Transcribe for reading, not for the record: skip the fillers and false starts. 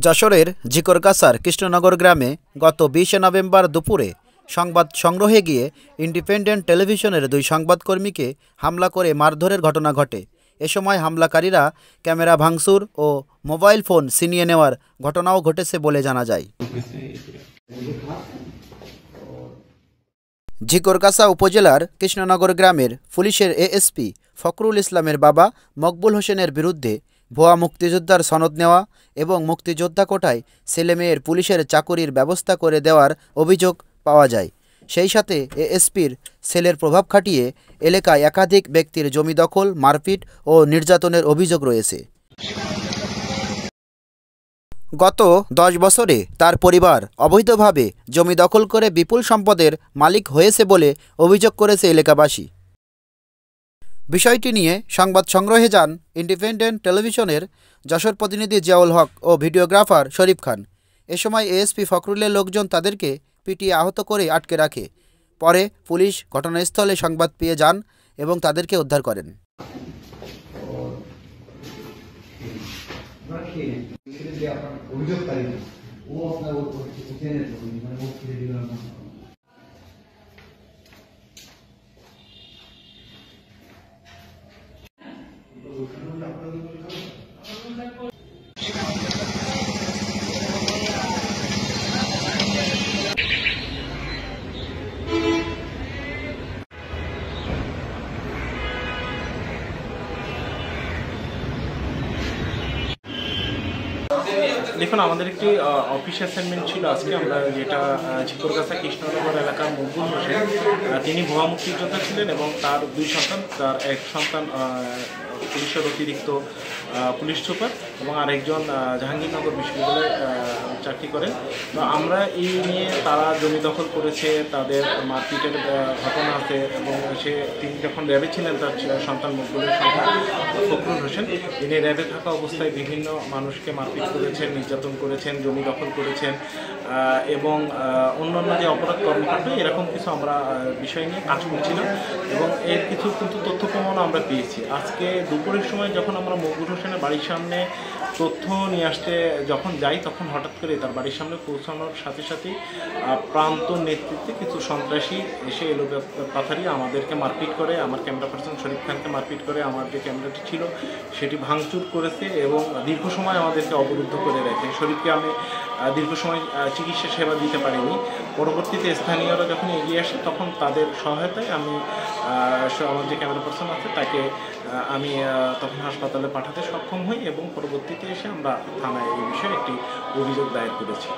যশোরের ঝিকরগাছার কৃষ্ণনগর গ্রামে গত 20 নভেম্বর দুপুরে সংবাদ সংগ্রহে গিয়ে ইন্ডিপেন্ডেন্ট টেলিভিশনের 2 সংবাদকর্মীকে হামলা করে মারধরের ঘটনা ঘটে। এ সময় হামলাকারীরা ক্যামেরা ভাঙচুর ও মোবাইল ফোন ছিনিয়ে নেওয়ার ঘটনাও ঘটেছে বলে জানা যায়। ঝিকরগাছা উপজেলার কৃষ্ণনগর গ্রামের পুলিশের এএসপি ফখরুল ইসলামের বাবা মকবুল হোসেনের বিরুদ্ধে ভুয়া মুক্তিযোদ্ধার সনদ নেওয়া এবং মুক্তিযোদ্ধা কোটায় ছেলেমেয়ের পুলিশের চাকুরির ব্যবস্থা করে দেওয়ার অভিযোগ পাওয়া যায়। সেই সাথে এএসপির সেলের প্রভাব খাটিয়ে এলাকায় একাধিক ব্যক্তির জমি দখল, মারপিট ও নির্যাতনের অভিযোগ রয়েছে। গত 10 বছরে তার পরিবার অবৈধভাবে জমি দখল করে বিপুল সম্পদের মালিক হয়েছে বলে অভিযোগ করেছে এলাকাবাসী। বিষয়টি নিয়ে সংবাদ সংগ্রহে যান ইন্ডিপেন্ডেন্ট টেলিভিশনের যশোর প্রতিনিধি জিয়াউল হক ও ভিডিওগ্রাফার শরীফ খান। এ সময় এএসপি ফখরুলের লোকজন তাদেরকে পিটিয়ে আহত করে আটকে রাখে। পরে পুলিশ ঘটনাস্থলে সংবাদ পেয়ে যান এবং তাদেরকে উদ্ধার করেন। দেখুন, আমাদের একটি অফিস অ্যাসাইনমেন্ট ছিল আজকে। আমরা যেটা ঝিকরগাছা কৃষ্ণনগর এলাকার মকবুল হোসেন, তিনি ভুয়া মুক্তিযোদ্ধা ছিলেন এবং তার 2 সন্তান, তার এক সন্তান পুলিশের অতিরিক্ত পুলিশ সুপার এবং আরেকজন জাহাঙ্গীরনগর বিশ্ববিদ্যালয়ে চাকরি করেন। তো আমরা এই নিয়ে তারা জমি দখল করেছে, তাদের মারপিটের ঘটনা আছে এবং তিনি যখন র্যাবে ছিলেন তার সন্তান মকবুলের সন্তান ফখরুল হোসেন, তিনি র্যাবে থাকা অবস্থায় বিভিন্ন মানুষকে মারপিট করেছেন, নির্যাতন করেছেন, জমি দখল করেছেন এবং অন্যান্য যে অপরাধ কর্মকাণ্ড এরকম কিছু আমরা বিষয় নিয়ে কাজ করছিলাম এবং এর কিছু কিন্তু তথ্য প্রমাণও আমরা পেয়েছি। আজকে দুপুরের সময় যখন আমরা মকবুল হোসেনের বাড়ির সামনে তথ্য নিয়ে আসতে যখন যাই, তখন হঠাৎ করে তার বাড়ির সামনে পৌঁছানোর সাথে সাথেই প্রান্ত নেতৃত্বে কিছু সন্ত্রাসী এসে এলো পাথারিয়ে আমাদেরকে মারপিট করে, আমার ক্যামেরা পার্সন শরীফ খানকে মারপিট করে, আমার যে ক্যামেরাটি ছিল সেটি ভাঙচুর করেছে এবং দীর্ঘ সময় আমাদেরকে অবরুদ্ধ করে রাখে। শরীফকে আমি দীর্ঘ সময় চিকিৎসা সেবা দিতে পারিনি। পরবর্তীতে স্থানীয়রা যখন এগিয়ে আসে তখন তাদের সহায়তায় আমি আমার যে ক্যামেরা পার্সন আছে তাকে আমি তখন হাসপাতালে পাঠাতে সক্ষম হই এবং পরবর্তীতে এসে আমরা থানায় এই বিষয়ে একটি অভিযোগ দায়ের করেছি।